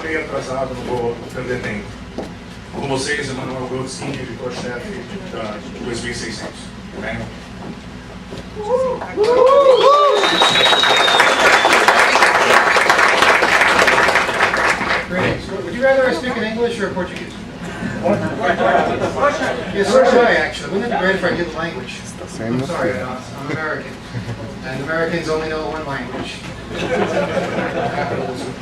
meio atrasado, não vou perder tempo. Com vocês, Emmanuel Goldstein, editor-chefe da 2600. Emmanuel. Greetings. Would you rather I speak in English or Portuguese? Yes, so should I actually. Wouldn't it be great if I knew the language? I'm sorry, I'm American. And Americans only know one language. Capitalism.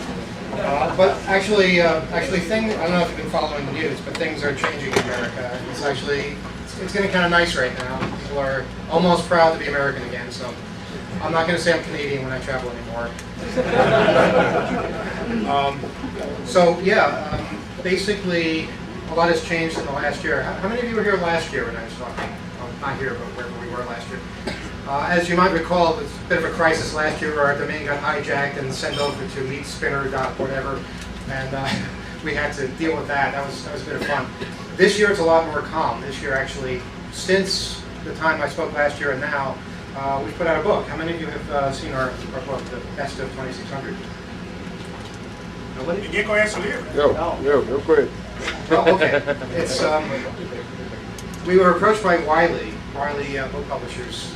But actually, I don't know if you've been following the news, but things are changing in America. It's getting kind of nice right now. People are almost proud to be American again, so I'm not going to say I'm Canadian when I travel anymore. Basically, a lot has changed in the last year. How many of you were here last year when I was talking? Well, not here, but wherever we were last year. As you might recall, it was a bit of a crisis last year where our domain got hijacked and sent over to meetspinner.whatever, and we had to deal with that. That was a bit of fun. This year it's a lot more calm. This year, actually, since the time I spoke last year and now, we've put out a book. How many of you have seen our book, The Best of 2600? Nobody? Ninguém conhece o livro? Eu conheço. Oh, okay. It's we were approached by Wiley Book Publishers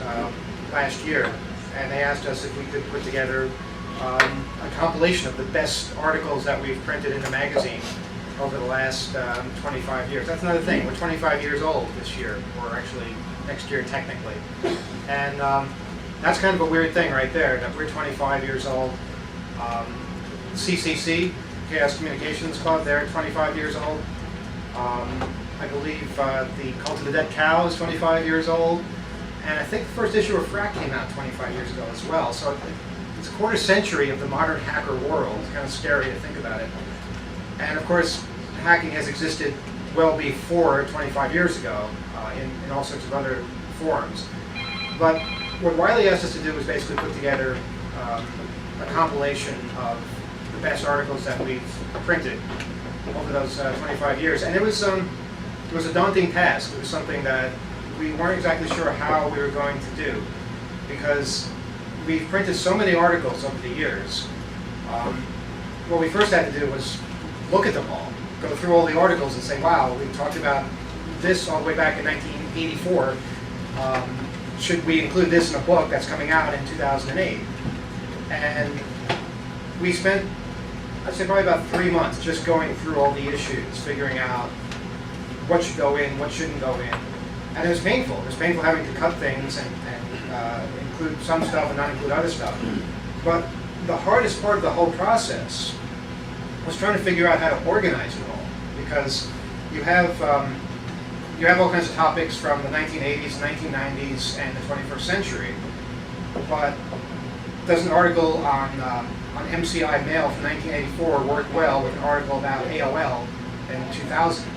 last year, and they asked us if we could put together a compilation of the best articles that we've printed in the magazine over the last 25 years. That's another thing. We're 25 years old this year, or actually next year technically, and that's kind of a weird thing right there. That we're 25 years old. CCC, Chaos Communications Club, they're 25 years old. I believe the Cult of the Dead Cow is 25 years old. And I think the first issue of Frack came out 25 years ago as well. So it's a quarter century of the modern hacker world. It's kind of scary to think about it. And of course, hacking has existed well before 25 years ago in all sorts of other forms. But what Wiley asked us to do was basically put together a compilation of the best articles that we've printed over those 25 years. And it was a daunting task. It was something that we weren't exactly sure how we were going to do, because we've printed so many articles over the years. What we first had to do was look at them all, go through all the articles and say, wow, we talked about this all the way back in 1984. Should we include this in a book that's coming out in 2008? And we spent, I'd say, probably about 3 months just going through all the issues, figuring out what should go in, what shouldn't go in. And it was painful. It was painful having to cut things and include some stuff and not include other stuff. But the hardest part of the whole process was trying to figure out how to organize it all, because you have all kinds of topics from the 1980s, 1990s, and the 21st century. But does an article on MCI Mail from 1984 work well with an article about AOL in 2000?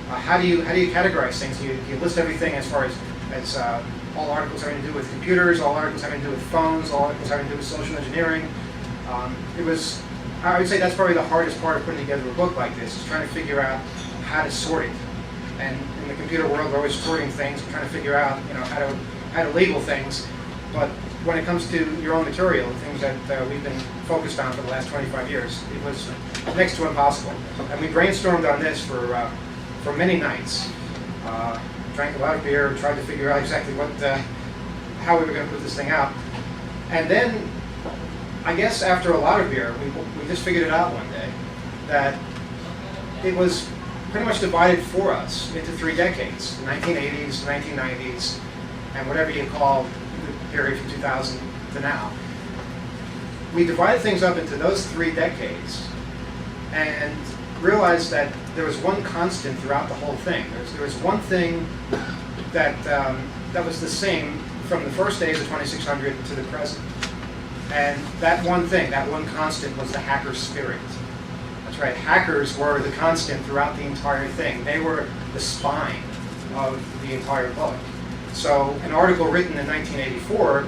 How do you categorize things? Do you list everything as far as all articles having to do with computers, all articles having to do with phones, all articles having to do with social engineering? I would say that's probably the hardest part of putting together a book like this, is trying to figure out how to sort it. And in the computer world, we're always sorting things, and trying to figure out how to label things. But when it comes to your own material, the things that we've been focused on for the last 25 years, it was next to impossible. And we brainstormed on this for many nights. Drank a lot of beer, tried to figure out exactly how we were going to put this thing out. And then, I guess after a lot of beer, we just figured it out one day, that it was pretty much divided for us into 3 decades: the 1980s, 1990s, and whatever you call the period from 2000 to now. We divided things up into those 3 decades and realized that there was one constant throughout the whole thing. There was one thing that was the same from the first days of 2600 to the present. And that one thing, that one constant, was the hacker spirit. That's right, hackers were the constant throughout the entire thing. They were the spine of the entire book. So an article written in 1984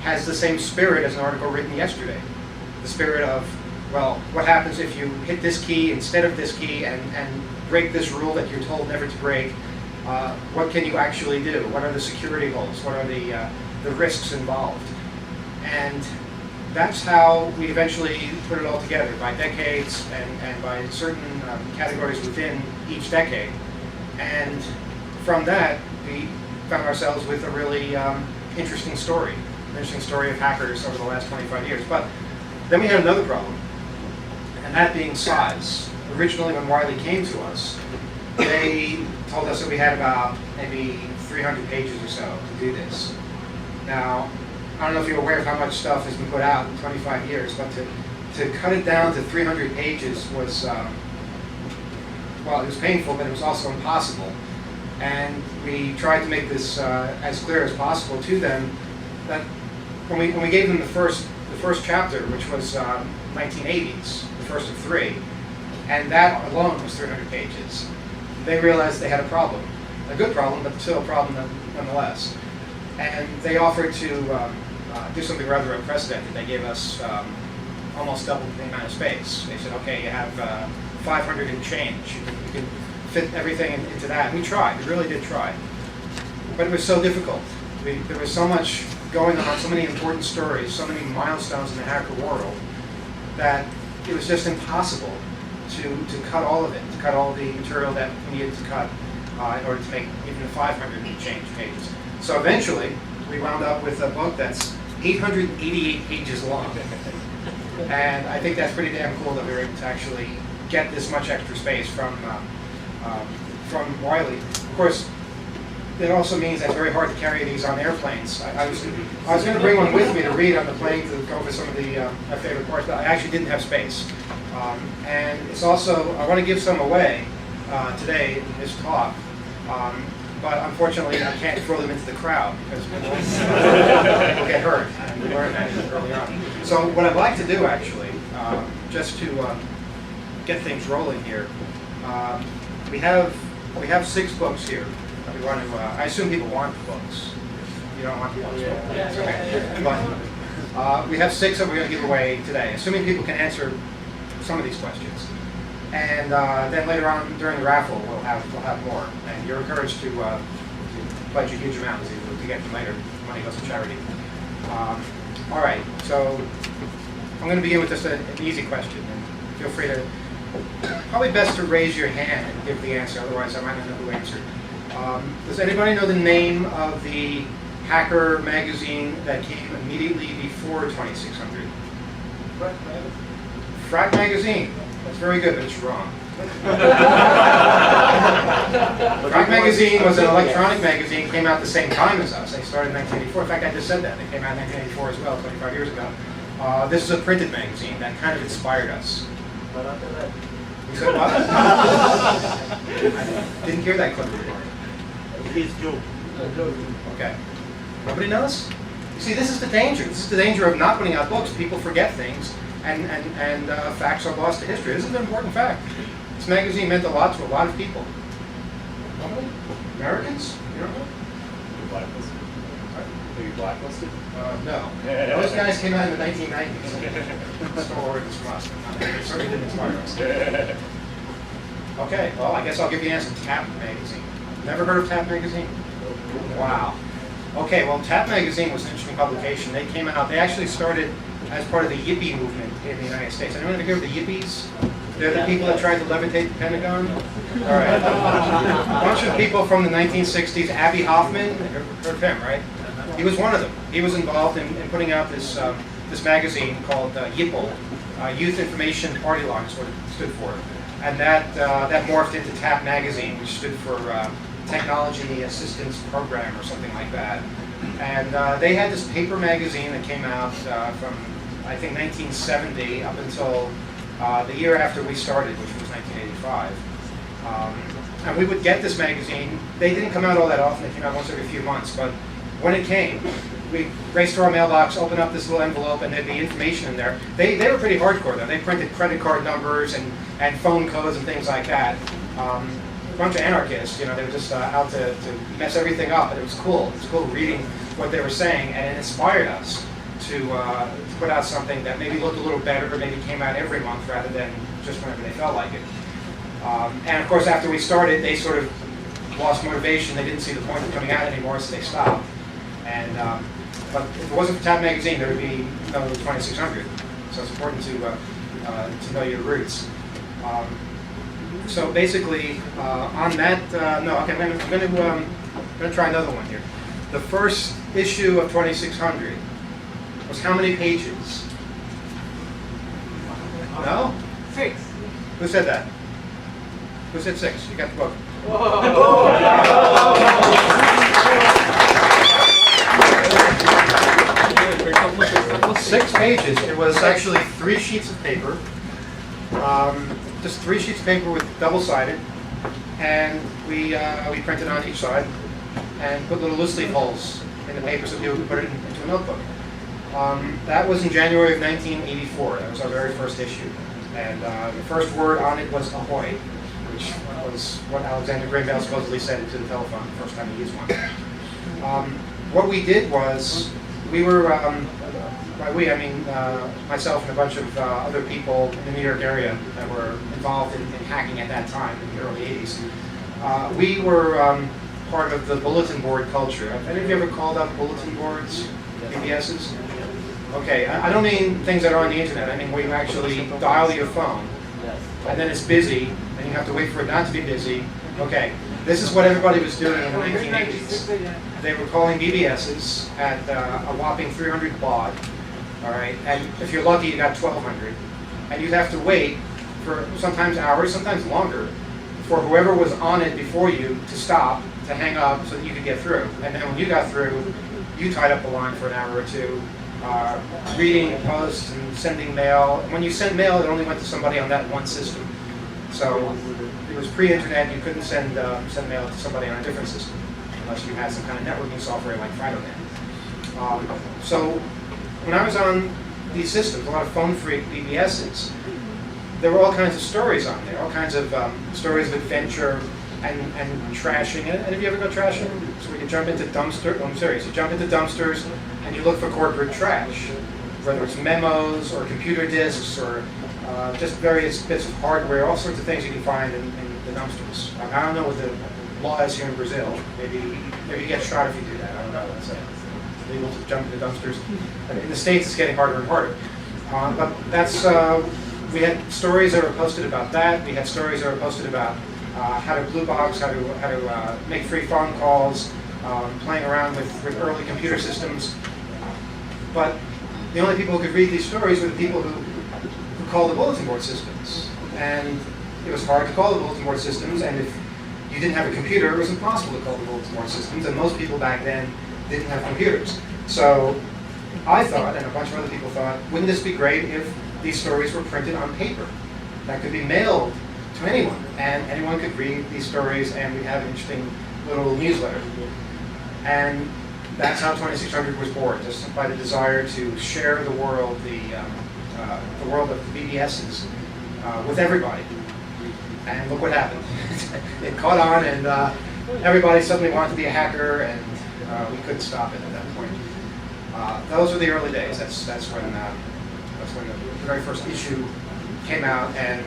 has the same spirit as an article written yesterday. The spirit of, well, what happens if you hit this key instead of this key and break this rule that you're told never to break? What can you actually do? What are the security holes? What are the risks involved? And that's how we eventually put it all together, by decades and by certain categories within each decade. And from that, we found ourselves with a really interesting story of hackers over the last 25 years. But then we had another problem, and that being size. Originally, when Wiley came to us, they told us that we had about maybe 300 pages or so to do this. Now, I don't know if you're aware of how much stuff has been put out in 25 years, but to cut it down to 300 pages was, well, it was painful, but it was also impossible. And we tried to make this as clear as possible to them, that when we gave them the first chapter, which was 1980s, the first of 3, and that alone was 300 pages, they realized they had a problem. A good problem, but still a problem nonetheless. And they offered to do something rather unprecedented. They gave us almost double the amount of space. They said, okay, you have 500 and change. You can fit everything into that. And we tried. We really did try. But it was so difficult. There was so much going on, so many important stories, so many milestones in the hacker world, that it was just impossible to cut all of it, to cut all the material that we needed to cut in order to make even the 500 and change pages. So eventually, we wound up with a book that's 888 pages long. And I think that's pretty damn cool that we were able to actually get this much extra space from Wiley. Of course, it also means that it's very hard to carry these on airplanes. I was going to bring one with me to read on the plane to go over some of my favorite parts, but I actually didn't have space. And it's also, I want to give some away today in this talk. But unfortunately, I can't throw them into the crowd because people get hurt. And we learned that early on. So what I'd like to do, actually, just to get things rolling here, we have 6 books here. We want to. I assume people want the books. You don't want the books. Yeah. Okay. But we have 6 that we're going to give away today, assuming people can answer some of these questions. And then later on during the raffle, we'll have more. And you're encouraged to pledge a huge amount to get them later. Money goes to charity. All right, so I'm going to begin with just an easy question. And feel free to, probably best to raise your hand and give the answer, otherwise I might not know who answered. Does anybody know the name of the hacker magazine that came immediately before 2600? Frack Magazine. That's very good, but it's wrong. Frack Magazine was an electronic magazine, came out the same time as us. They started in 1984. In fact, I just said that. They came out in 1984 as well, 25 years ago. This is a printed magazine that kind of inspired us. You said what? I didn't hear that clip before. He's joke. Okay. Nobody knows? You see, this is the danger. This is the danger of not putting out books. People forget things, and facts are lost to history. This is an important fact. This magazine meant a lot to a lot of people. Nobody? Americans? You don't know? Blacklisted? Are you blacklisted? No. Those guys came out in the 1990s. Stole organs from us. They certainly didn't inspire us. Okay, well, I guess I'll give you an answer. Tap Magazine. Never heard of Tap Magazine? Wow. Okay, well, Tap Magazine was an interesting publication. They came out, they actually started as part of the Yippie movement in the United States. Anyone ever hear of the Yippies? They're the people that tried to levitate the Pentagon? All right. A bunch of people from the 1960s. Abbie Hoffman, heard of him, right? He was one of them. He was involved in putting out this magazine called YIPPL, Youth Information Party Line is what it stood for. And that morphed into TAP Magazine, which stood for Technology Assistance Program or something like that. And they had this paper magazine that came out from, I think, 1970 up until the year after we started, which was 1985. And we would get this magazine. They didn't come out all that often. They came out once every few months. But when it came, we raced to our mailbox, opened up this little envelope, and there'd be information in there. They were pretty hardcore, though. They printed credit card numbers and phone codes and things like that. A bunch of anarchists, they were just out to mess everything up. But it was cool. It was cool reading what they were saying, and it inspired us to put out something that maybe looked a little better, or maybe came out every month rather than just whenever they felt like it. And of course, after we started, they sort of lost motivation. They didn't see the point of coming out anymore, so they stopped. And But if it wasn't for Tab Magazine, there would be no 2600. So it's important to know your roots. So basically, on that, no, okay, I'm going to try another one here. The first issue of 2600 was how many pages? No? 6. Who said that? Who said 6? You got the book. 6 pages. It was actually 3 sheets of paper. Just 3 sheets of paper with double-sided, and we printed on each side and put little loose leaf holes in the paper so people could put it into a notebook. That was in January of 1984. That was our very first issue. And the first word on it was ahoy, which was what Alexander Graham Bell supposedly said into the telephone the first time he used one. What we did was, we were, by we I mean myself and a bunch of other people in the New York area that were involved in hacking at that time, in the early 80s. We were part of the bulletin board culture. Have any of you ever called up bulletin boards, BBSs? Okay, I don't mean things that are on the internet. I mean where you actually dial your phone, and then it's busy, and you have to wait for it not to be busy. Okay, this is what everybody was doing in the 1980s. They were calling BBSs at a whopping 300 baud, all right? And if you're lucky, you got 1,200. And you'd have to wait for sometimes hours, sometimes longer, for whoever was on it before you to stop, to hang up, so that you could get through. And then when you got through, you tied up the line for an hour or two, reading posts and sending mail. And when you sent mail, it only went to somebody on that one system. So it was pre-internet. You couldn't send mail to somebody on a different system unless you had some kind of networking software like FidoNet. So when I was on these systems, a lot of phone freak BBSs, there were all kinds of stories on there, all kinds of stories of adventure and trashing. And if you ever go trashing, so you jump into dumpsters. I'm serious. You jump into dumpsters and you look for corporate trash, whether it's memos or computer disks or just various bits of hardware, all sorts of things you can find in the dumpsters. I don't know what the law is here in Brazil. Maybe you get shot if you do that. I don't know. It's legal to jump into dumpsters. In the States, it's getting harder and harder. But that's we had stories that were posted about that. We had stories that were posted about how to blue box, how to make free phone calls, playing around with early computer systems. But the only people who could read these stories were the people who called the bulletin board systems. And it was hard to call the bulletin board systems, and if you didn't have a computer, it was impossible to call the bulletin board systems, and most people back then didn't have computers. So I thought, and a bunch of other people thought, wouldn't this be great if these stories were printed on paper? That could be mailed to anyone, and anyone could read these stories, and we'd have an interesting little newsletter. And that's how 2600 was born, just by the desire to share the world, the world of BBSs with everybody. And look what happened. It caught on, and everybody suddenly wanted to be a hacker, and we couldn't stop it at that point. Those were the early days. That's when the very first issue came out, and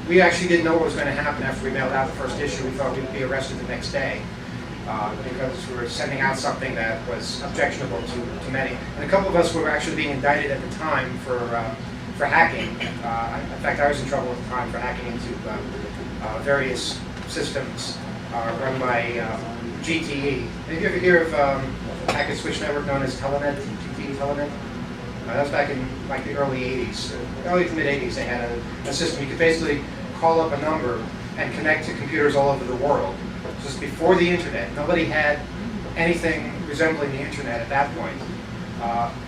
we actually didn't know what was going to happen after we mailed out the first issue. We thought we'd be arrested the next day because we were sending out something that was objectionable to many. And a couple of us were actually being indicted at the time for hacking. In fact, I was in trouble at the time for hacking into various systems run by GTE. Did you ever hear of a packet switch network known as Telenet, GTE Telenet? That was back in like the early 80s, early to mid 80s. They had a system. You could basically call up a number and connect to computers all over the world. Just before the internet, nobody had anything resembling the internet at that point.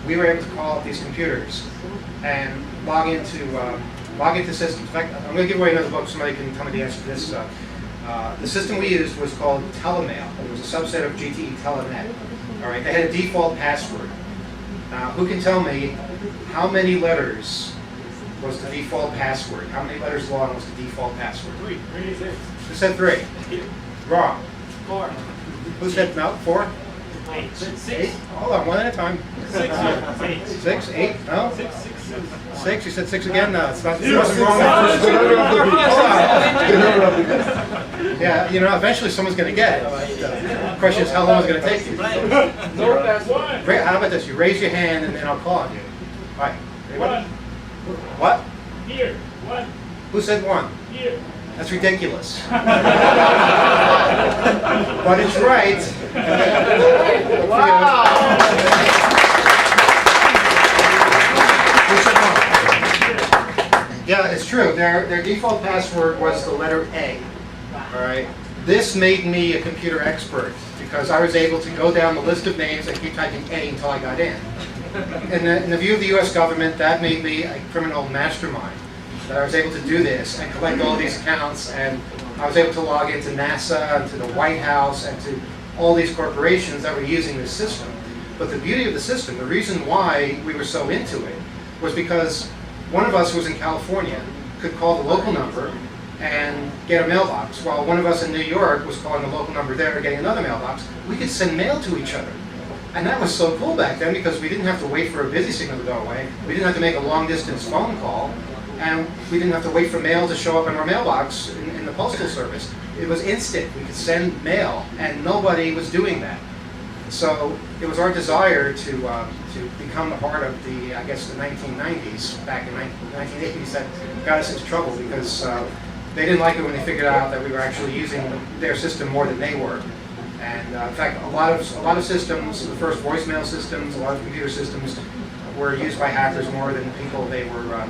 We were able to call up these computers and log into systems. In fact, I'm going to give away another book. Somebody can tell me the answer to this. The system we used was called Telemail. It was a subset of GTE Telenet. All right, they had a default password. Now, who can tell me how many letters was the default password? How many letters long was the default password? 3. Who said 3? Wrong. 4. Who said no? 4? 8. 6. 8? Hold on, one at a time. 6. 6? 8? No? 6. 6? You said 6 again? No, it's not. It Yes, wasn't wrong. Yeah, you know, eventually someone's going to get it. But the question is, how long is it going to take you? Great, how about this? You raise your hand and then I'll call on you. All right. Anybody? What? Here. One. Who said one? Here. That's ridiculous. But it's right. Wow. Who said one? Yeah, it's true. Their default password was the letter A. All right. This made me a computer expert because I was able to go down the list of names and keep typing A until I got in. In the view of the U.S. government, that made me a criminal mastermind. That I was able to do this and collect all these accounts, and I was able to log into NASA and to the White House and to all these corporations that were using this system. But the beauty of the system, the reason why we were so into it, was because one of us who was in California could call the local number and get a mailbox, while one of us in New York was calling the local number there and getting another mailbox. We could send mail to each other. And that was so cool back then because we didn't have to wait for a busy signal to go away. We didn't have to make a long-distance phone call. And we didn't have to wait for mail to show up in our mailbox in the postal service. It was instant. We could send mail, and nobody was doing that. So it was our desire to become a part of the, I guess, the 1990s, back in the 1980s, that got us into trouble because they didn't like it when they figured out that we were actually using their system more than they were. And in fact, a lot of systems, the first voicemail systems, a lot of computer systems, were used by hackers more than the people they were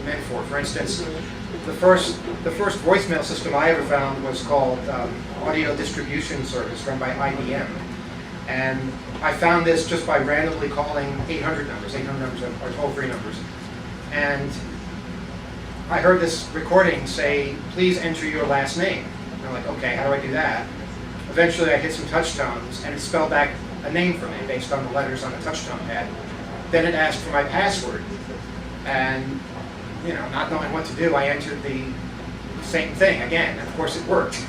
meant for. For instance, the first voicemail system I ever found was called Audio Distribution Service, run by IBM. And I found this just by randomly calling 800 numbers. 800 numbers are toll-free numbers. And I heard this recording say, please enter your last name. And I'm like, okay, how do I do that? Eventually I hit some touch tones, and it spelled back a name for me based on the letters on the touch tone pad. Then it asked for my password. And, you know, not knowing what to do, I entered the same thing again. And of course, it worked.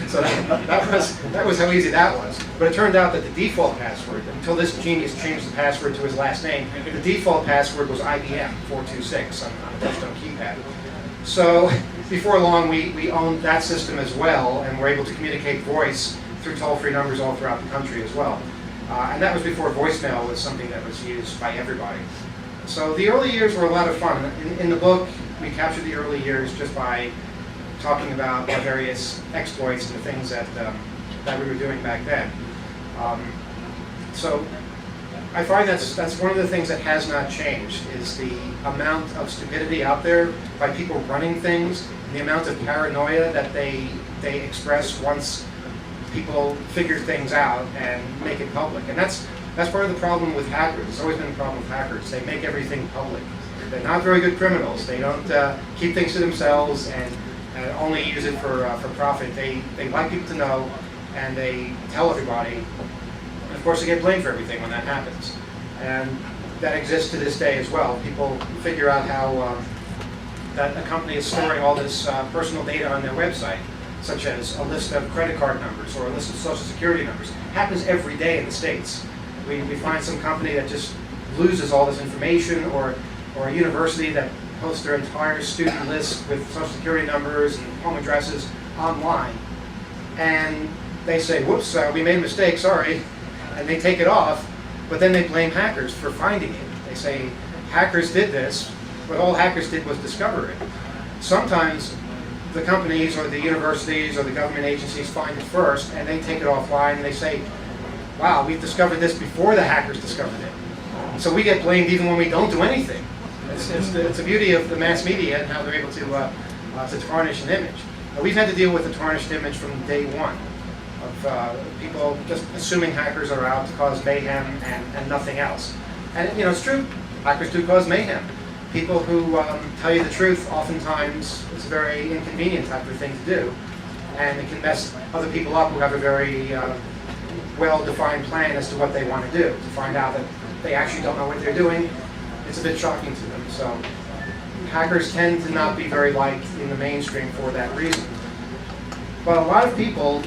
So that was how easy that was. But it turned out that the default password, until this genius changed the password to his last name, the default password was IBM 426 on a touchtone keypad. So before long, we owned that system as well, and were able to communicate voice through toll-free numbers all throughout the country as well. And that was before voicemail was something that was used by everybody. So the early years were a lot of fun. In the book, we captured the early years just by talking about our various exploits and the things that we were doing back then. So I find that's one of the things that has not changed, is the amount of stupidity out there by people running things, and the amount of paranoia that they express once people figure things out and make it public. And that's part of the problem with hackers. It's always been a problem with hackers. They make everything public. They're not very good criminals. They don't keep things to themselves and only use it for profit. They like people to know, and they tell everybody. And of course, they get blamed for everything when that happens. And that exists to this day as well. People figure out how that a company is storing all this personal data on their website, such as a list of credit card numbers or a list of social security numbers. It happens every day in the States. We find some company that just loses all this information, or a university that posts their entire student list with social security numbers and home addresses online. And they say, whoops, we made a mistake, sorry. And they take it off, but then they blame hackers for finding it. They say, hackers did this, but all hackers did was discover it. Sometimes the companies or the universities or the government agencies find it first, and they take it offline and they say, wow, we've discovered this before the hackers discovered it. So we get blamed even when we don't do anything. It's the beauty of the mass media and how they're able to tarnish an image. We've had to deal with a tarnished image from day one, of people just assuming hackers are out to cause mayhem and nothing else. And you know, it's true, hackers do cause mayhem. People who tell you the truth, oftentimes it's a very inconvenient type of thing to do, and it can mess other people up who have a very well-defined plan as to what they want to do. To find out that they actually don't know what they're doing, it's a bit shocking to them. So hackers tend to not be very liked in the mainstream for that reason. But a lot of people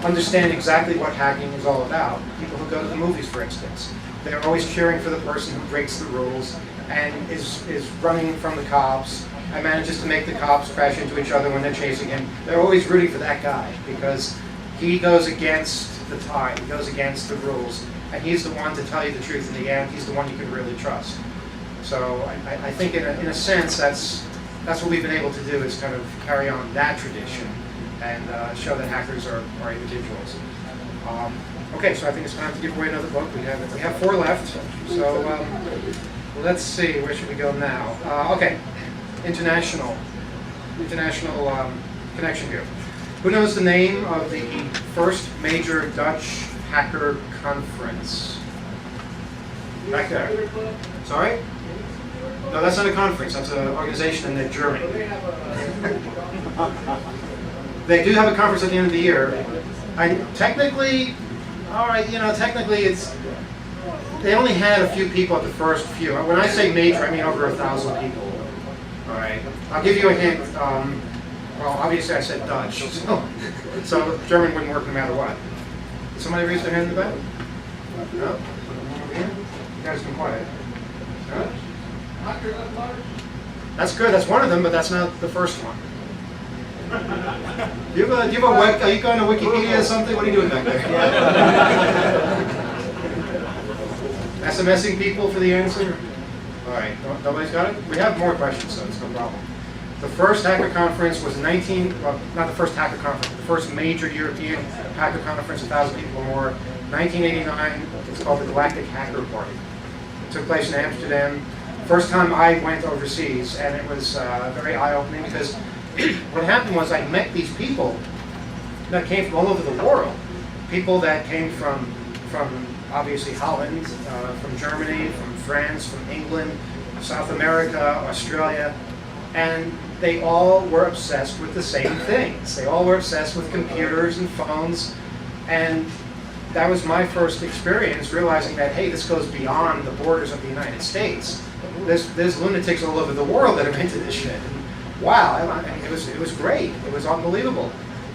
understand exactly what hacking is all about. People who go to the movies, for instance. They're always cheering for the person who breaks the rules and is running from the cops and manages to make the cops crash into each other when they're chasing him. They're always rooting for that guy because he goes against the tide, he goes against the rules, and he's the one to tell you the truth in the end. He's the one you can really trust. So I think in a sense that's what we've been able to do, is kind of carry on that tradition and show that hackers are individuals. Okay, so I think it's time to give away another book. We have 4 left. So let's see, where should we go now? Okay, international connection here. Who knows the name of the first major Dutch hacker conference? Back there. Sorry? No, that's not a conference. That's an organization in Germany. They do have a conference at the end of the year. Technically, they only had a few people at the first few. When I say major, I mean over 1,000 people. All right. I'll give you a hint. Well, obviously I said Dutch, so German wouldn't work no matter what. Did somebody raise their hand in the back? No? You guys been quiet. No? That's good. That's one of them, but that's not the first one. Do you have a are you going to Wikipedia or something? What are you doing back there? SMSing people for the answer? All right. Nobody's got it? We have more questions, so it's no problem. The first hacker conference was not the first hacker conference, the first major European hacker conference, 1,000 people or more, 1989. It's called the Galactic Hacker Party. It took place in Amsterdam. First time I went overseas, and it was very eye-opening because what happened was I met these people that came from all over the world. People that came from obviously Holland, from Germany, from France, from England, South America, Australia, and they all were obsessed with the same things. They all were obsessed with computers and phones, and that was my first experience realizing that, hey, this goes beyond the borders of the United States. There's lunatics all over the world that are into this shit. And wow, it was great. It was unbelievable.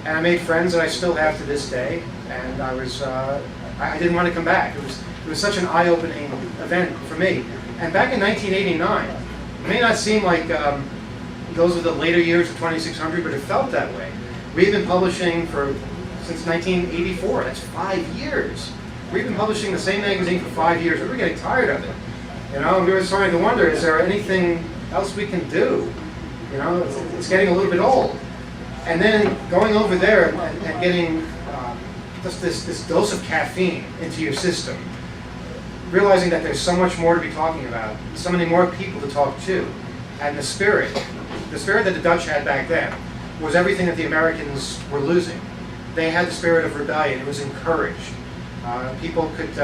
And I made friends that I still have to this day, and I didn't want to come back. It was such an eye-opening event for me. And back in 1989, it may not seem like those were the later years of 2600, but it felt that way. We've been publishing since 1984. That's 5 years. We've been publishing the same magazine for 5 years. We were getting tired of it. And we were starting to wonder, is there anything else we can do? It's getting a little bit old. And then going over there and getting just this dose of caffeine into your system, realizing that there's so much more to be talking about, so many more people to talk to, and the spirit that the Dutch had back then was everything that the Americans were losing. They had the spirit of rebellion. It was encouraged. People could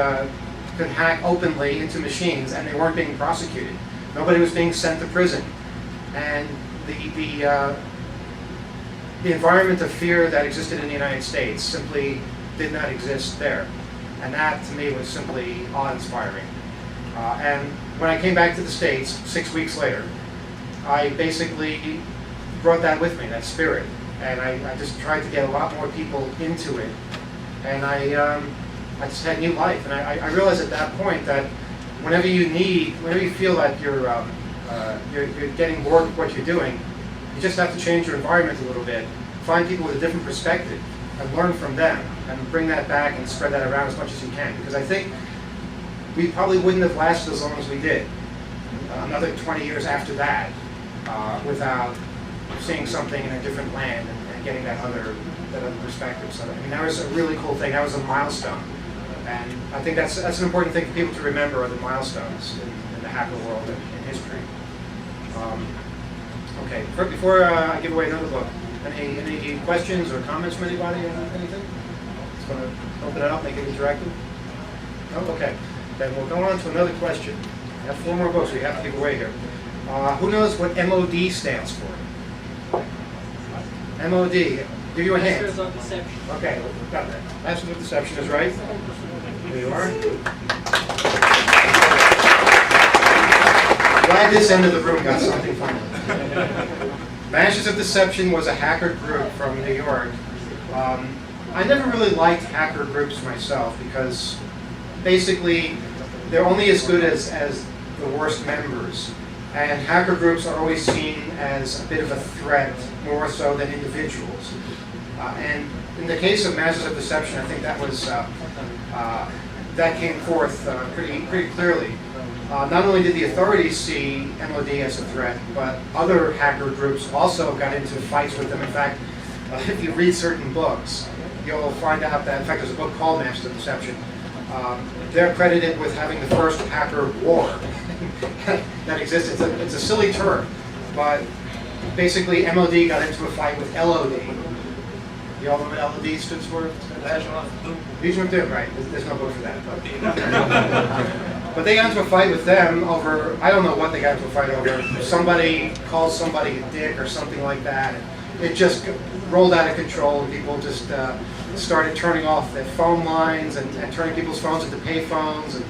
hack openly into machines, and they weren't being prosecuted. Nobody was being sent to prison. And the environment of fear that existed in the United States simply did not exist there. And that, to me, was simply awe-inspiring. And when I came back to the States 6 weeks later, I basically brought that with me, that spirit. And I just tried to get a lot more people into it. And I just had new life. And I realized at that point that whenever you feel that you're getting bored with what you're doing, you just have to change your environment a little bit, find people with a different perspective, and learn from them, and bring that back and spread that around as much as you can. Because I think we probably wouldn't have lasted as long as we did, another 20 years after that, without seeing something in a different land and getting that other perspective. So that was a really cool thing. That was a milestone, and I think that's an important thing for people to remember, are the milestones in the hacker world and in history. Okay, before I give away another book, any questions or comments from anybody or anything? Just want to open it up, make it interactive? No? Okay. Then we'll go on to another question. We have 4 more books we have to give away here. Who knows what MOD stands for? MOD. Give you a hint. Masters of Deception. Okay, got that. Masters of Deception is right. There you are. Glad this end of the room got something funny. Masters of Deception was a hacker group from New York. I never really liked hacker groups myself because basically they're only as good as the worst members. And hacker groups are always seen as a bit of a threat, more so than individuals. And in the case of Masters of Deception, I think that was that came forth pretty clearly. Not only did the authorities see MOD as a threat, but other hacker groups also got into fights with them. In fact, if you read certain books, you'll find out that, in fact, there's a book called Masters of Deception. They're credited with having the first hacker war that existed. It's a silly term, but basically MOD got into a fight with LOD. You all know what LOD stood for? Legion of Doom, right. There's no book for that. But they got into a fight with them over, I don't know what they got into a fight over. Somebody called somebody a dick or something like that. It just rolled out of control, and people just started turning off their phone lines and turning people's phones into pay phones and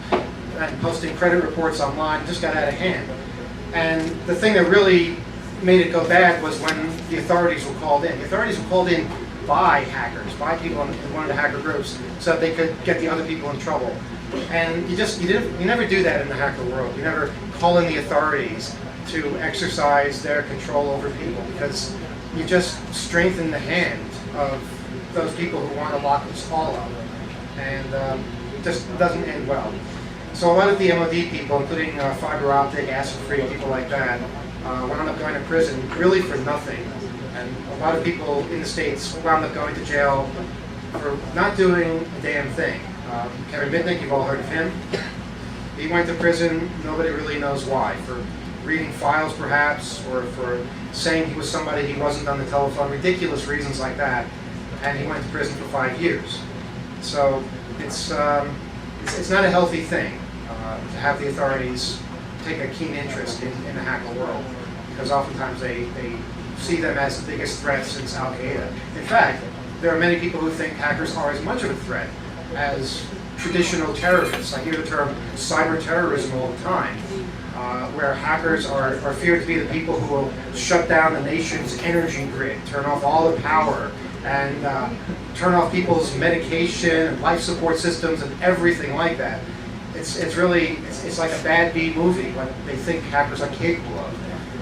posting credit reports online. It just got out of hand. And the thing that really made it go bad was when the authorities were called in. The authorities were called in by hackers, by people in one of the hacker groups, so that they could get the other people in trouble. And you never do that in the hacker world. You never call in the authorities to exercise their control over people, because you just strengthen the hand of those people who want to lock us all up. And it just doesn't end well. So a lot of the MOD people, including fiber optic, acid-free, people like that, wound up going to prison really for nothing. And a lot of people in the States wound up going to jail for not doing a damn thing. Kevin Mitnick, you've all heard of him. He went to prison, nobody really knows why, for reading files perhaps, or for saying he was somebody he wasn't on the telephone, ridiculous reasons like that, and he went to prison for 5 years. So it's not a healthy thing to have the authorities take a keen interest in the hacker world, because oftentimes they see them as the biggest threat since Al-Qaeda. In fact, there are many people who think hackers are as much of a threat as traditional terrorists. I hear the term cyber terrorism all the time, where hackers are feared to be the people who will shut down the nation's energy grid, turn off all the power, and turn off people's medication and life support systems and everything like that. It's really like a bad B movie, what they think hackers are capable of.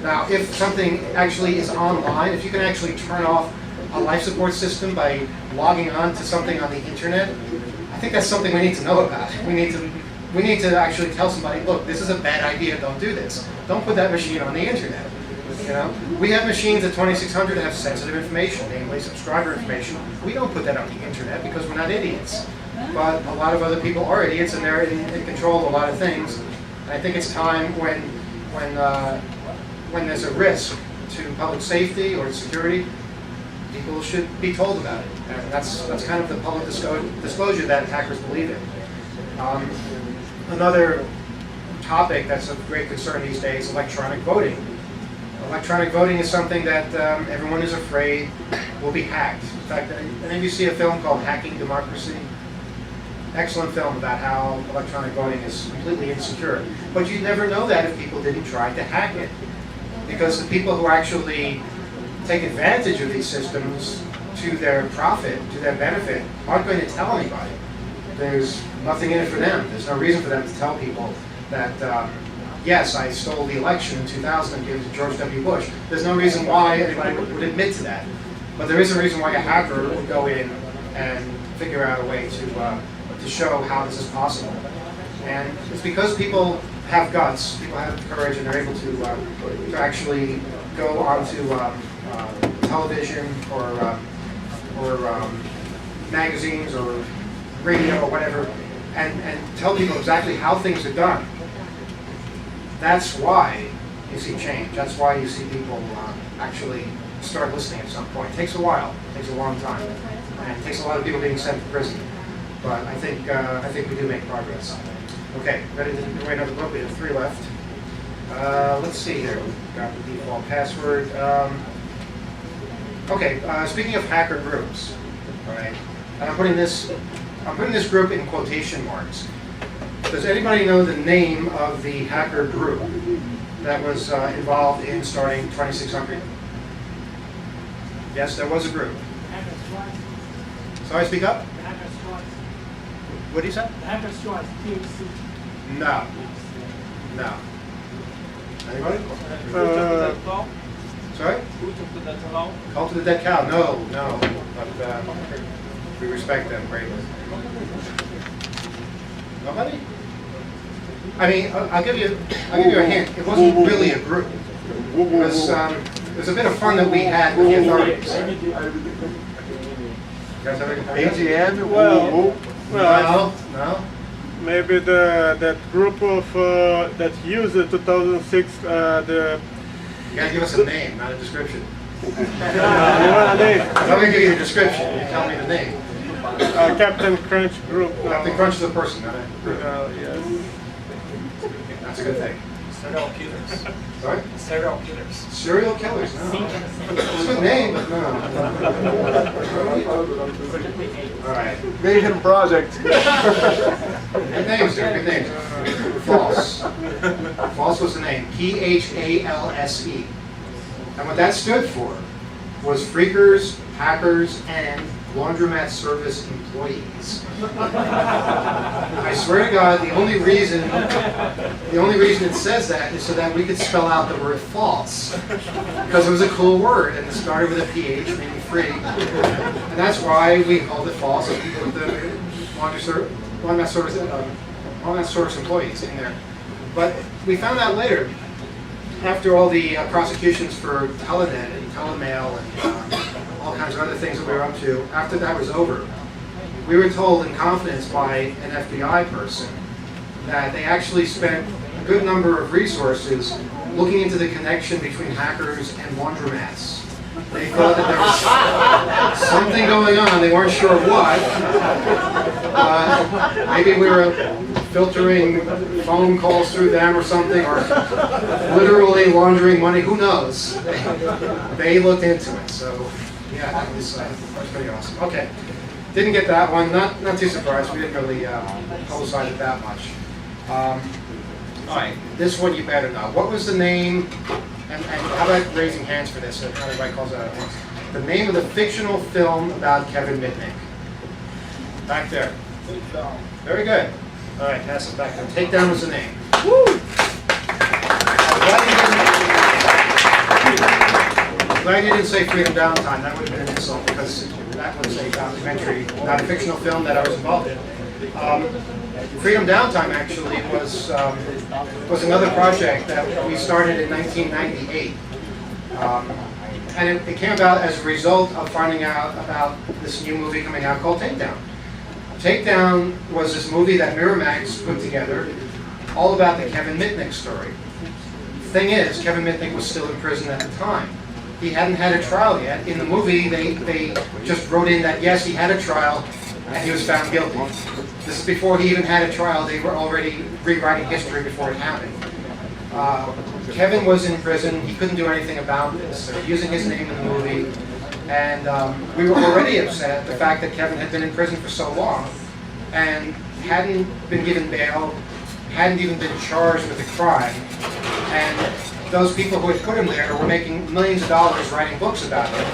Now, if something actually is online, if you can actually turn off a life support system by logging on to something on the internet, I think that's something we need to know about. We need to actually tell somebody, look, this is a bad idea, don't do this. Don't put that machine on the internet. You know, we have machines at 2600 that have sensitive information, namely subscriber information. We don't put that on the internet because we're not idiots. But a lot of other people are idiots, and they're in control of a lot of things. And I think it's time when there's a risk to public safety or security, people should be told about it. And that's kind of the public disclosure that hackers believe in. Another topic that's of great concern these days, electronic voting. Electronic voting is something that everyone is afraid will be hacked. In fact, and you see a film called Hacking Democracy. Excellent film about how electronic voting is completely insecure. But you'd never know that if people didn't try to hack it. Because the people who actually take advantage of these systems to their profit, to their benefit, aren't going to tell anybody. There's nothing in it for them. There's no reason for them to tell people that, yes, I stole the election in 2000 and gave it to George W. Bush. There's no reason why anybody would admit to that. But there is a reason why a hacker would go in and figure out a way to show how this is possible. And it's because people have guts, people have courage, and they're able to actually go onto television or magazines or radio or whatever and tell people exactly how things are done. That's why you see change. That's why you see people actually start listening at some point. It takes a while. It takes a long time. And it takes a lot of people being sent to prison. But I think we do make progress. Okay, ready to write another book? We have 3 left. Let's see here. We've got the default password. Okay, speaking of hacker groups, right? And I'm putting this group in quotation marks. Does anybody know the name of the hacker group that was involved in starting 2600? Yes, there was a group. Sorry, speak up. What did you say? No. Anybody? Cow? Sorry? Who took the dead cow? Cult of the Dead Cow? No, no. But we respect them greatly. Nobody? I mean, I'll give you a hint. It wasn't really a group. It was a bit of fun that we had with the authorities. You guys ever AGN? Well, No? Maybe that group of that used the 2006 the You gotta give us a name, not a description. you want a name? I'm gonna give you a description. You tell me the name. Captain Crunch group. Captain Crunch is a person, not a group. Yes. That's a good thing. serial killers. Sorry? Serial killers. Serial killers? No. It's a good name, but no. All right. Mayhem Project. Good names, sir. Good names. False. False was the name. PHALSE. And what that stood for was freakers, hackers, and laundromat service employees. I swear to God, the only reason it says that is so that we could spell out the word false, because it was a cool word and it started with a PH, meaning free, and that's why we called it false. And we put the laundromat service employees in there. But we found out later, after all the prosecutions for Telenet and Telemail and all kinds of other things that we were up to, after that was over, we were told in confidence by an FBI person that they actually spent a good number of resources looking into the connection between hackers and laundromats. They thought that there was something going on, they weren't sure what. Maybe we were filtering phone calls through them or something, or literally laundering money, who knows? They looked into it, so yeah, that was pretty awesome. Okay, didn't get that one, not too surprised, we didn't really publicize it that much. All right, this one you better know. What was the name, and how about raising hands for this, so everybody calls out at once. The name of the fictional film about Kevin Mitnick? Back there. Very good. All right, pass it back there. Takedown was the name. Woo! I'm glad you didn't say Freedom Downtime. That would have been an insult, because that was a documentary, not a fictional film that I was involved in. Freedom Downtime actually was another project that we started in 1998. And it came about as a result of finding out about this new movie coming out called Takedown. Takedown was this movie that Miramax put together, all about the Kevin Mitnick story. The thing is, Kevin Mitnick was still in prison at the time. He hadn't had a trial yet. In the movie, they just wrote in that yes, he had a trial, and he was found guilty. This is before he even had a trial. They were already rewriting history before it happened. Kevin was in prison. He couldn't do anything about this. They were using his name in the movie. And we were already upset at the fact that Kevin had been in prison for so long and hadn't been given bail, hadn't even been charged with a crime. And those people who had put him there were making millions of dollars writing books about him.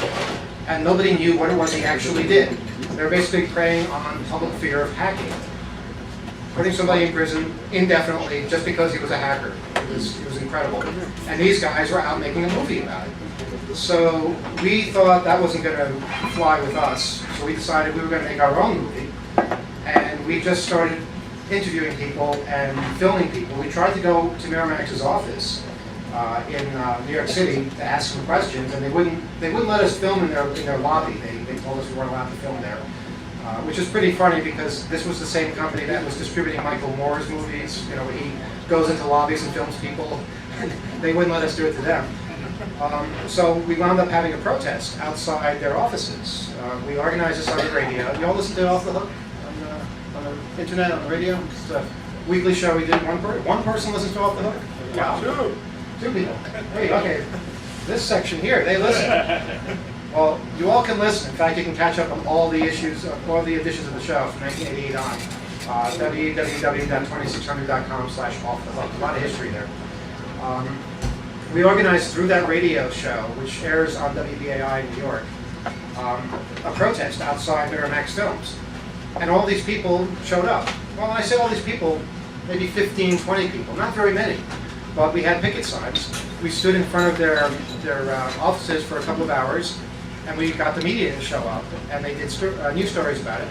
And nobody knew what it was he actually did. They were basically preying on public fear of hacking. Putting somebody in prison indefinitely just because he was a hacker. It was incredible. And these guys were out making a movie about it. So we thought that wasn't going to fly with us. So we decided we were going to make our own movie. And we just started interviewing people and filming people. We tried to go to Miramax's office in New York City to ask some questions, and they wouldn't let us film in their lobby. They told us we weren't allowed to film there, which is pretty funny because this was the same company that was distributing Michael Moore's movies. You know, he goes into lobbies and films people. They wouldn't let us do it to them. So we wound up having a protest outside their offices. We organized this on the radio. You all listen to Off the Hook on the internet, on the radio? It's a weekly show we did. One person listens to Off the Hook? Wow. Two people. Hey, okay. This section here, they listen. Well, you all can listen. In fact, you can catch up on all the issues, all the editions of the show from 1988 on. www.2600.com/offthehook. A lot of history there. We organized through that radio show, which airs on WBAI in New York, a protest outside Miramax Films. And all these people showed up. Well, when I say all these people, maybe 15, 20 people, not very many. but we had picket signs. We stood in front of their offices for a couple of hours, and we got the media to show up, and they did news stories about it.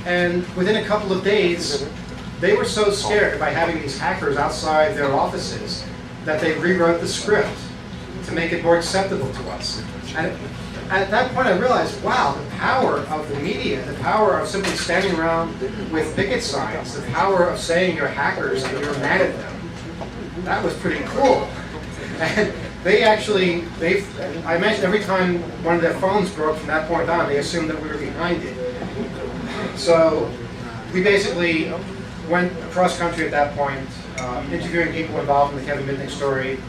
And within a couple of days, they were so scared by having these hackers outside their offices that they rewrote the script to make it more acceptable to us. And at that point, I realized, wow, the power of the media, the power of simply standing around with picket signs, the power of saying you're hackers and you're mad at them. That was pretty cool. And they actually, I imagine every time one of their phones broke from that point on, they assumed that we were behind it. So we basically went across country at that point, interviewing people involved in the Kevin Mitnick story,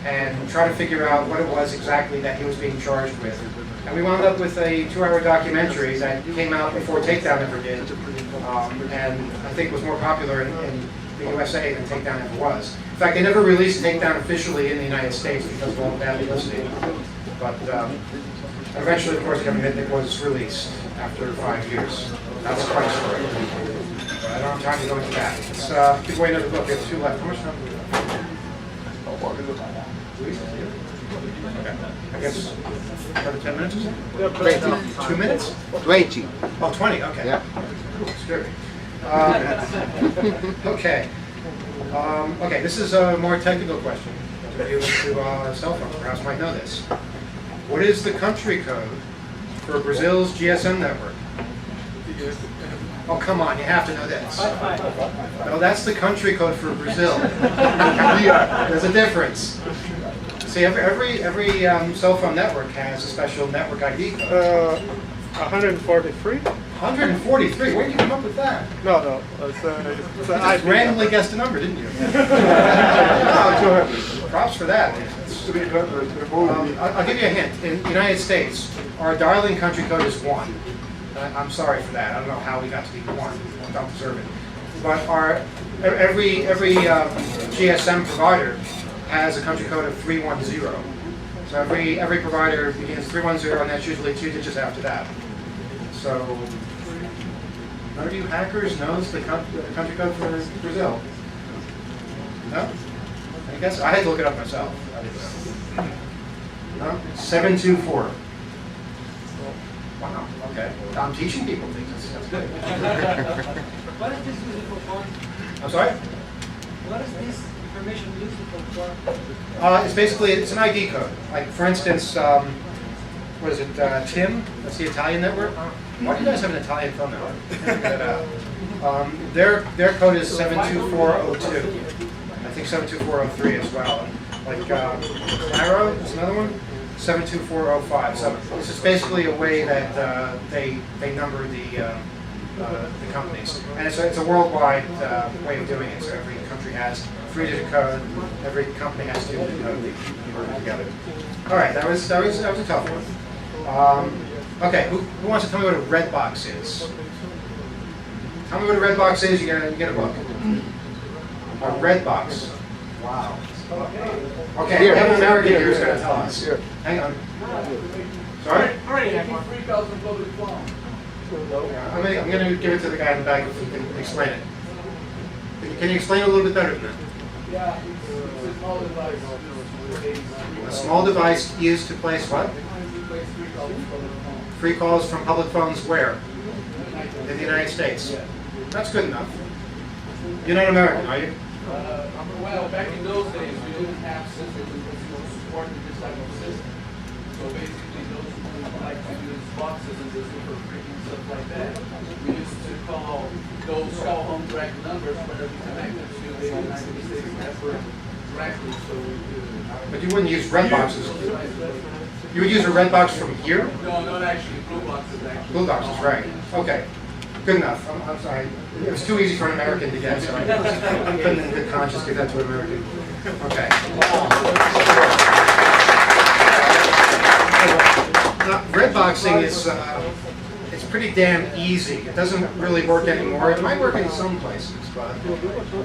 and trying to figure out what it was exactly that he was being charged with. And we wound up with a 2-hour documentary that came out before Takedown ever did, and I think was more popular in the USA than Takedown ever was. In fact, they never released Takedown officially in the United States because of all the bad publicity. But eventually, of course, Kevin Mitnick was released after 5 years. That's quite a story. But I don't have time to go into that. Let's give away another book. We have 2 left. How much time do we have? Okay. I guess another 10 minutes or so? 2 minutes? 20. Oh, 20, okay. Yeah. Ooh, scary. Okay. Okay, this is a more technical question to deal with cell phones. Perhaps you might know this. What is the country code for Brazil's GSM network? Oh, come on, you have to know this. No, that's the country code for Brazil. There's a difference. See, every cell phone network has a special network ID code. 143? 143? Where did you come up with that? No. It's You just IP. randomly guessed a number, didn't you? Props for that. I'll give you a hint. In the United States, our dialing country code is 1. I'm sorry for that. I don't know how we got to be 1. We don't deserve it. But every GSM provider has a country code of 310. So every provider begins 310, and that's usually 2 digits after that. So none of you hackers knows the country code for Brazil? No? I guess I had to look it up myself. I didn't know. No? 724. Wow, okay. I'm teaching people things. That's good. What is this used for? I'm sorry? What is this information used for? It's basically, it's an ID code. Like, for instance, what is it, TIM? That's the Italian network. Why do you guys have an Italian phone network? Figure that out. Their code is 72402. I think 72403 as well. Like, Claro is another one. 72405. So this is basically a way that they number the companies, and it's a worldwide way of doing it. So every country has 3-digit code. Every company has 2-digit code. They work together. All right, that was a tough one. Okay, who wants to tell me what a red box is? Tell me what a red box is. You get a book. A red box. Wow. Okay, we have an American here who's going to tell us. Hang on. Sorry? I'm going to give it to the guy in the back if he can explain it. Can you explain it a little bit better than that? Yeah, it's a small device. A small device used to place what? Free calls from public phones where? In the United States. That's good enough. You're not American, are you? Well, back in those days, we didn't have systems that supported this type of system. So basically, those who like to use boxes and just look for freaking stuff like that, we used to call those call home direct numbers whenever we connected to the United States network directly. So we could. But you wouldn't use red boxes. You would use a red box from here? No, not actually. Blue boxes, actually. Blue boxes, right. Okay. Good enough. I'm sorry. It was too easy for an American to get, so I couldn't in good conscience give that to an American. Okay. Red boxing is it's pretty damn easy. It doesn't really work anymore. It might work in some places, but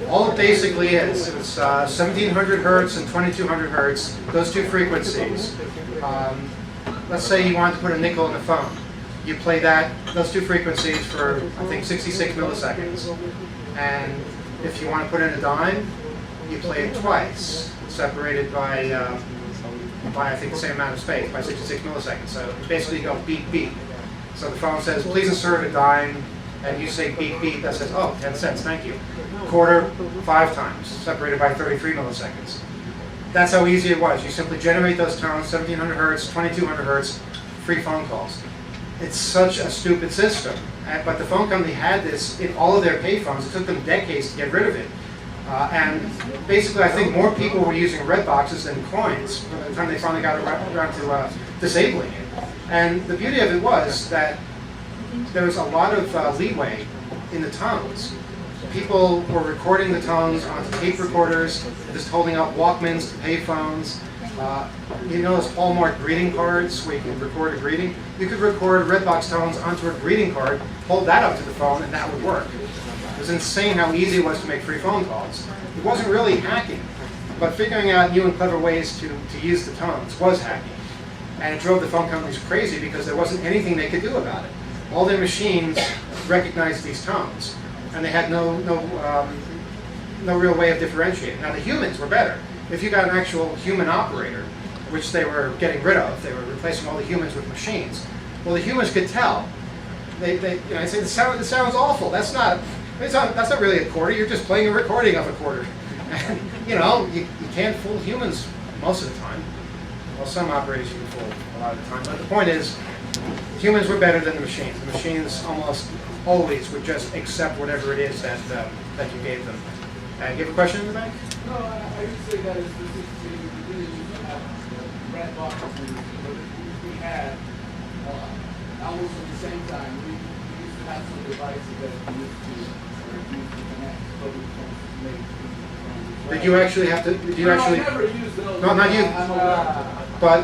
all it basically is 1700 hertz and 2200 hertz, those 2 frequencies. Let's say you wanted to put a nickel in the phone. You play those 2 frequencies for, I think, 66 milliseconds. And if you want to put in a dime, you play it twice, separated by I think the same amount of space, by 66 milliseconds. So basically you go beep beep. So the phone says, please insert a dime, and you say beep beep, that says, oh, 10 cents, thank you. Quarter, 5 times, separated by 33 milliseconds. That's how easy it was. You simply generate those tones, 1700 hertz, 2200 hertz, free phone calls. It's such a stupid system. But the phone company had this in all of their payphones. It took them decades to get rid of it. And basically, I think more people were using red boxes than coins by the time they finally got around to disabling it. And the beauty of it was that there was a lot of leeway in the tones. People were recording the tones onto tape recorders, just holding up Walkmans to payphones. You know those Hallmark greeting cards where you can record a greeting? You could record Redbox tones onto a greeting card, hold that up to the phone, and that would work. It was insane how easy it was to make free phone calls. It wasn't really hacking, but figuring out new and clever ways to use the tones was hacking. And it drove the phone companies crazy because there wasn't anything they could do about it. All their machines recognized these tones, and they had no real way of differentiating. Now the humans were better. If you got an actual human operator, which they were getting rid of, they were replacing all the humans with machines. Well, the humans could tell. They say this sounds awful. That's not really a quarter. You're just playing a recording of a quarter. And you can't fool humans most of the time. Well, some operators you can fool a lot of the time. But the point is, humans were better than the machines. The machines almost always would just accept whatever it is that you gave them. And you have a question in the back? No, I would say that it's specifically we didn't used to have red boxes, but we had almost at the same time. We used to have some devices that we used to connect public phones to make. Did you actually have to? Did you actually? I never used those. No, not you. I'm aware. But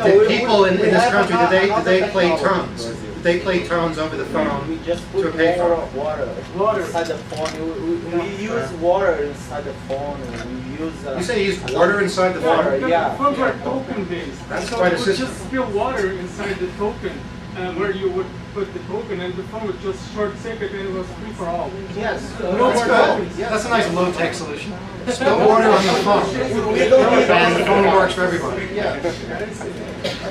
did people in this country did they play tones? Did they play tones over the phone We just to a put payphone? water inside the phone. We use water inside the phone. We use. You say you used water inside the phone? Water, yeah. Phones are token based. That's So quite a you would system. just spill water inside the token, where you would put the token, and the phone would just short circuit, and it was free for all. Yes. No That's more good. tokens. Yeah, that's a nice low-tech solution. Spill water on the phone, and the phone works for everybody.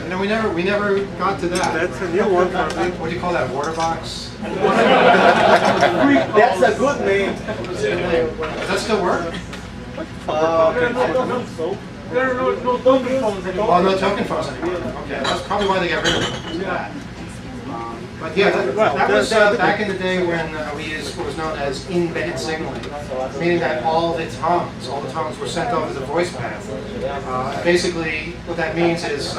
No, we never got to that. That's a new one for me. What do you call that? Water box? That's a good name. Does that still work? There are no token phones anymore. Oh, no token phones anymore. Okay, that's probably why they got rid of them. But yeah, that was back in the day when we used what was known as in-band signaling, meaning that all the tones were sent over the voice path. Basically, what that means is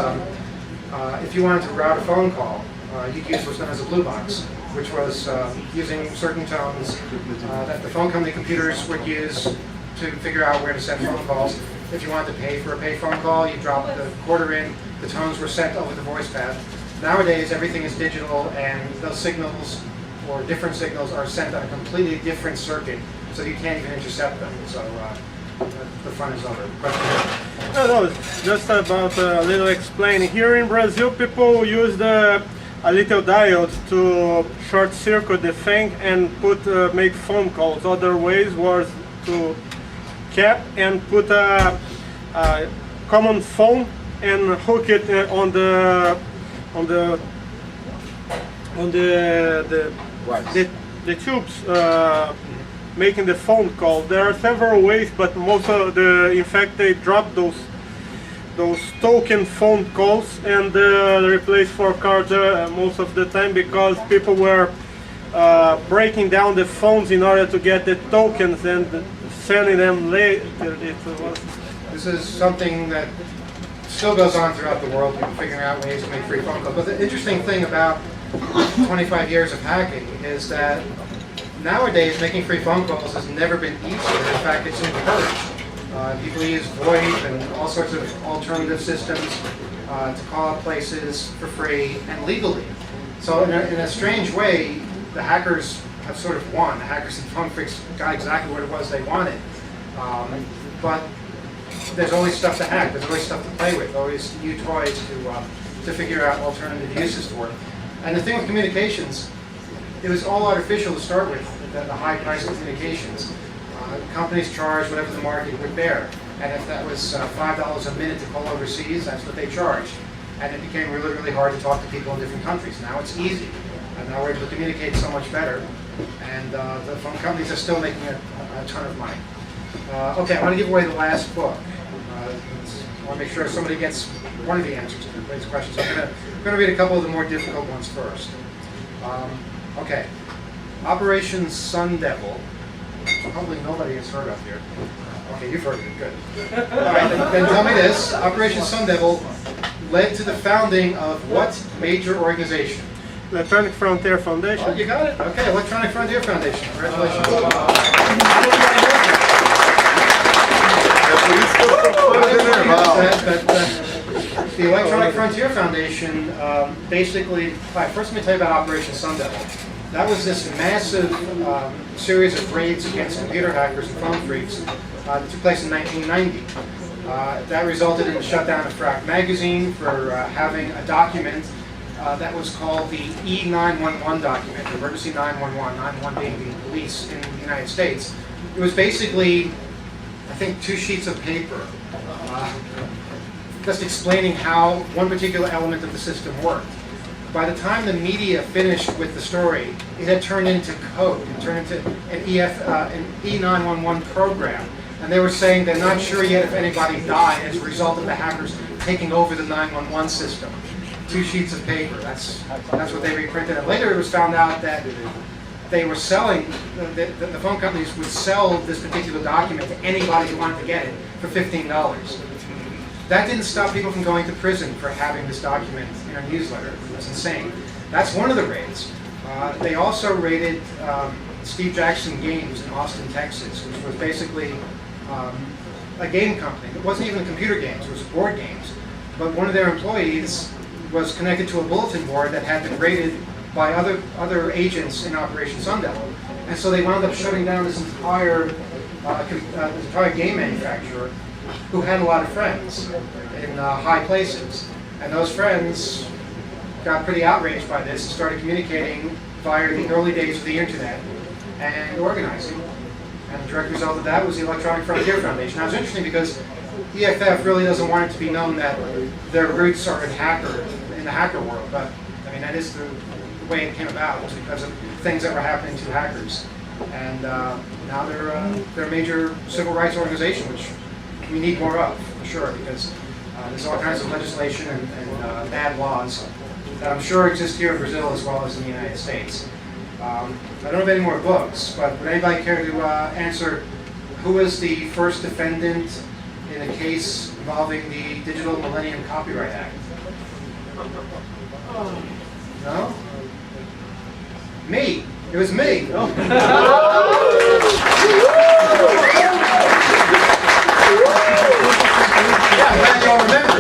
if you wanted to route a phone call, you'd use what's known as a blue box, which was using certain tones that the phone company computers would use to figure out where to send phone calls. If you wanted to pay for a pay phone call, you drop the quarter in, the tones were sent over the voice path. Nowadays, everything is digital, and those signals, or different signals, are sent on a completely different circuit, so you can't even intercept them. So the fun is over. Question? No, it's just about a little explaining. Here in Brazil, people use a little diode to short circuit the thing and make phone calls. Other ways was to cap and put a common phone and hook it on the tubes, making the phone call. There are several ways, but in fact, they dropped those token phone calls and replaced for cards most of the time because people were breaking down the phones in order to get the tokens and sending them later. This is something that still goes on throughout the world, people figuring out ways to make free phone calls. But the interesting thing about 25 years of hacking is that nowadays making free phone calls has never been easier. In fact, it's encouraged. People use VoIP and all sorts of alternative systems to call up places for free and legally. So in a strange way, the hackers have sort of won. The hackers and phone freaks got exactly what it was they wanted. But there's always stuff to hack, there's always stuff to play with, always new toys to figure out alternative uses for it. And the thing with communications, it was all artificial to start with. the high price of communications. Companies charged whatever the market would bear. And if that was $5 a minute to call overseas, that's what they charged. And it became really, really hard to talk to people in different countries. Now it's easy. And now we're able to communicate so much better. And the phone companies are still making a ton of money. Okay, I want to give away the last book. I want to make sure somebody gets one of the answers to these questions. I'm going to read a couple of the more difficult ones first. Okay, Operation Sun Devil. Probably nobody has heard of here. Okay, you've heard of it, good. All right, then tell me this. Operation Sun Devil led to the founding of what major organization? Electronic Frontier Foundation. Oh, you got it? Okay, Electronic Frontier Foundation. Congratulations. The Electronic Frontier Foundation basically, first let me tell you about Operation Sun Devil. That was this massive series of raids against computer hackers and phone freaks that took place in 1990. That resulted in the shutdown of Frack magazine for having a document that was called the E911 document, the emergency 911, 911 being the police in the United States. It was basically, I think, 2 sheets of paper just explaining how one particular element of the system worked. By the time the media finished with the story, it had turned into code. It turned into an E911 program. And they were saying they're not sure yet if anybody died as a result of the hackers taking over the 911 system. 2 sheets of paper. That's what they reprinted. And later it was found out that they were selling, the phone companies would sell this particular document to anybody who wanted to get it for $15. That didn't stop people from going to prison for having this document in a newsletter. It was insane. That's one of the raids. They also raided Steve Jackson Games in Austin, Texas, which was basically a game company. It wasn't even computer games, it was board games. But one of their employees was connected to a bulletin board that had been raided by other agents in Operation Sun Devil. And so they wound up shutting down this entire game manufacturer who had a lot of friends in high places. And those friends got pretty outraged by this and started communicating via the early days of the internet and organizing. And the direct result of that was the Electronic Frontier Foundation. Now it's interesting because EFF really doesn't want it to be known that their roots are in the hacker world, but I mean that is the way it came about, was because of things that were happening to hackers. And now they're a major civil rights organization, which we need more of, for sure, because there's all kinds of legislation and bad laws that I'm sure exist here in Brazil as well as in the United States. I don't have any more books, but would anybody care to answer who was the first defendant in a case involving the Digital Millennium Copyright Act? No? Me. It was me. Yeah, I'm glad you all remember.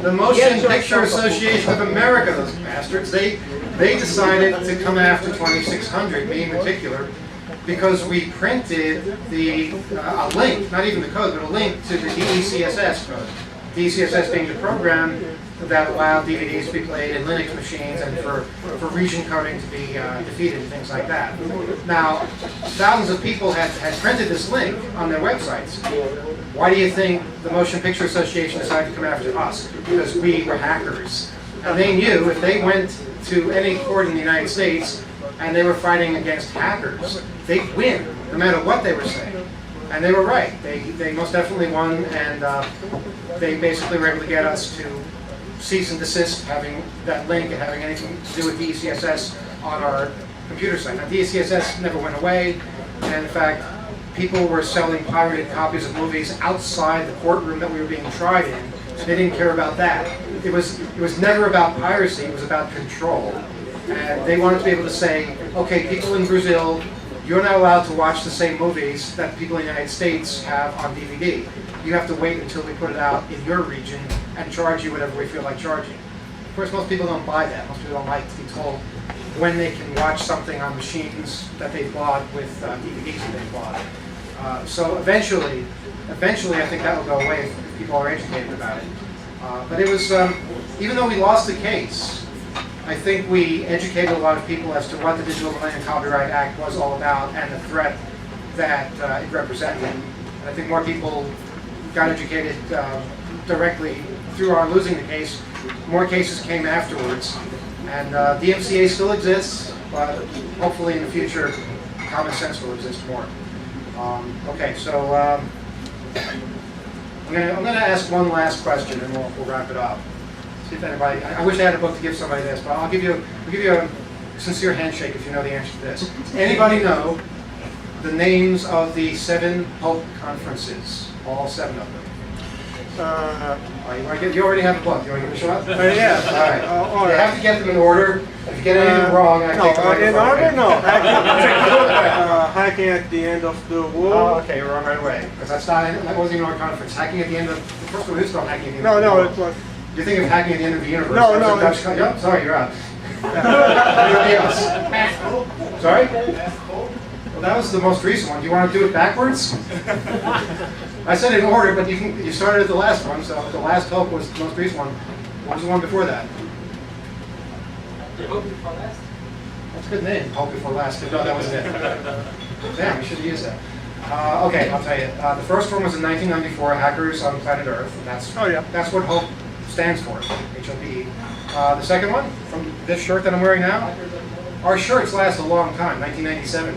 The Motion Picture Association of America, those bastards, they decided to come after 2600, me in particular, because we printed a link, not even the code, but a link to the DECSS code. DECSS being the program that allowed DVDs to be played in Linux machines and for region coding to be defeated and things like that. Now, thousands of people had printed this link on their websites. Why do you think the Motion Picture Association decided to come after us? Because we were hackers. And they knew if they went to any court in the United States and they were fighting against hackers, they'd win, no matter what they were saying. And they were right. They most definitely won, and they basically were able to get us to cease and desist having that link and having anything to do with DECSS on our computer site. Now, DECSS never went away, and in fact, people were selling pirated copies of movies outside the courtroom that we were being tried in, so they didn't care about that. It was never about piracy, it was about control. And they wanted to be able to say, okay, people in Brazil, you're not allowed to watch the same movies that people in the United States have on DVD. You have to wait until we put it out in your region and charge you whatever we feel like charging. Of course, most people don't buy that. Most people don't like to be told when they can watch something on machines that they bought with DVDs that they bought. So eventually, I think that will go away if people are educated about it. But it was, even though we lost the case, I think we educated a lot of people as to what the Digital Millennium Copyright Act was all about and the threat that it represented. And I think more people got educated directly through our losing the case. More cases came afterwards. And DMCA still exists, but hopefully in the future, common sense will exist more. Okay, so I'm gonna ask one last question, and we'll wrap it up. See if anybody. I wish I had a book to give somebody this, but I'll give you a sincere handshake if you know the answer to this. Anybody know the names of the 7 Pope conferences? All 7 of them. You already have a book. You want to give it a shot? Yeah. All right. All You right. have to get them in order. If you get anything wrong, I take the No, in microphone. order, no. Hacking at the end of the Oh, world. okay, you're wrong right away. Because that wasn't even our conference. Hacking at the end of the first one is called hacking at the end of the No, world. it was. You're thinking of hacking at the end of the universe. No, That was no, a Dutch yep, sorry, you're out. Anybody else? Sorry? Well, that was the most recent one. Do you want to do it backwards? I said in order, but you started at the last one, so the last hope was the most recent one. What was the one before that? That's a good name, Hope Before Last. No, that wasn't it. Damn, we should have used that. Okay, I'll tell you. The first one was in 1994, Hackers on Planet Earth. That's what HOPE stands for, HOPE. The second one, from this shirt that I'm wearing now, our shirts last a long time, 1997.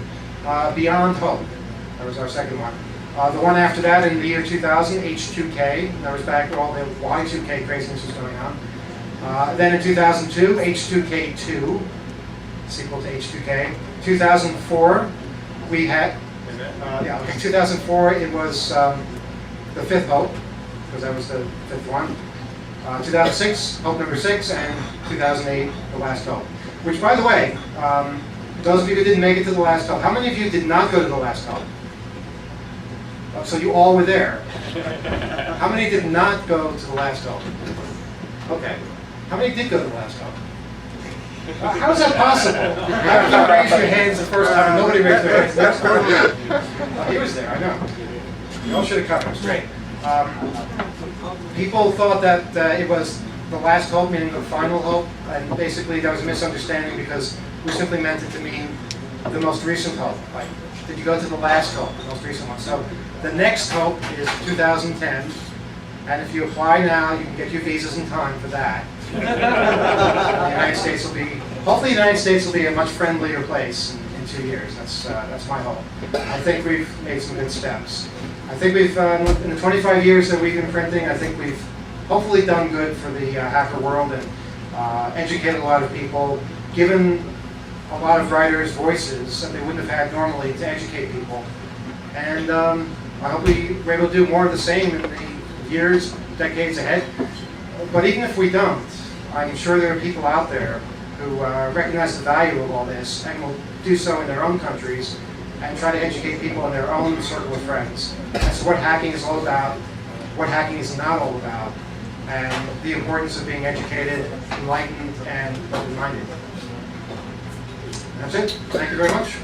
Beyond Hope, that was our second one. The one after that, in the year 2000, H2K. That was back when all the Y2K craziness was going on. Then in 2002, H2K2, sequel to H2K. 2004, we had, 2004, it was the 5th Hope, because that was the 5th one. 2006, Hope number 6, and 2008, the last Hope. Which, by the way, those of you who didn't make it to the last Hope, how many of you did not go to the last Hope? So you all were there. How many did not go to the last Hope? Okay. How many did go to the last Hope? How is that possible? How did you raise your hands the first time and nobody raised their hands the next time? He was there, I know. You all should have come, it was great. People thought that it was the last hope, meaning the final hope, and basically that was a misunderstanding because we simply meant it to mean the most recent hope. Like, did you go to the last hope, the most recent one? So the next hope is 2010, and if you apply now, you can get your visas in time for that. The United States will be, hopefully the United States will be a much friendlier place in 2 years. That's my hope. I think we've made some good steps. I think we've, in the 25 years that we've been printing, I think we've hopefully done good for the hacker world and educated a lot of people, given a lot of writers voices that they wouldn't have had normally to educate people. And I hope we're able to do more of the same in the years, decades ahead. But even if we don't, I'm sure there are people out there who recognize the value of all this and will do so in their own countries and try to educate people in their own circle of friends as to what hacking is all about, what hacking is not all about, and the importance of being educated, enlightened, and open-minded. That's it. Thank you very much.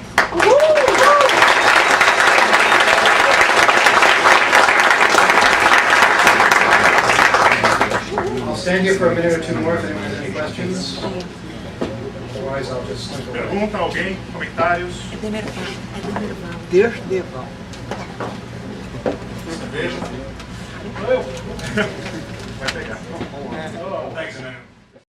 I'll stand here for a minute or two more if anyone has any questions. Otherwise, I'll just slip away. Pergunta, alguém? Comentários? Deus devolve. Cerveja? Vai pegar. Thanks, Emmanuel.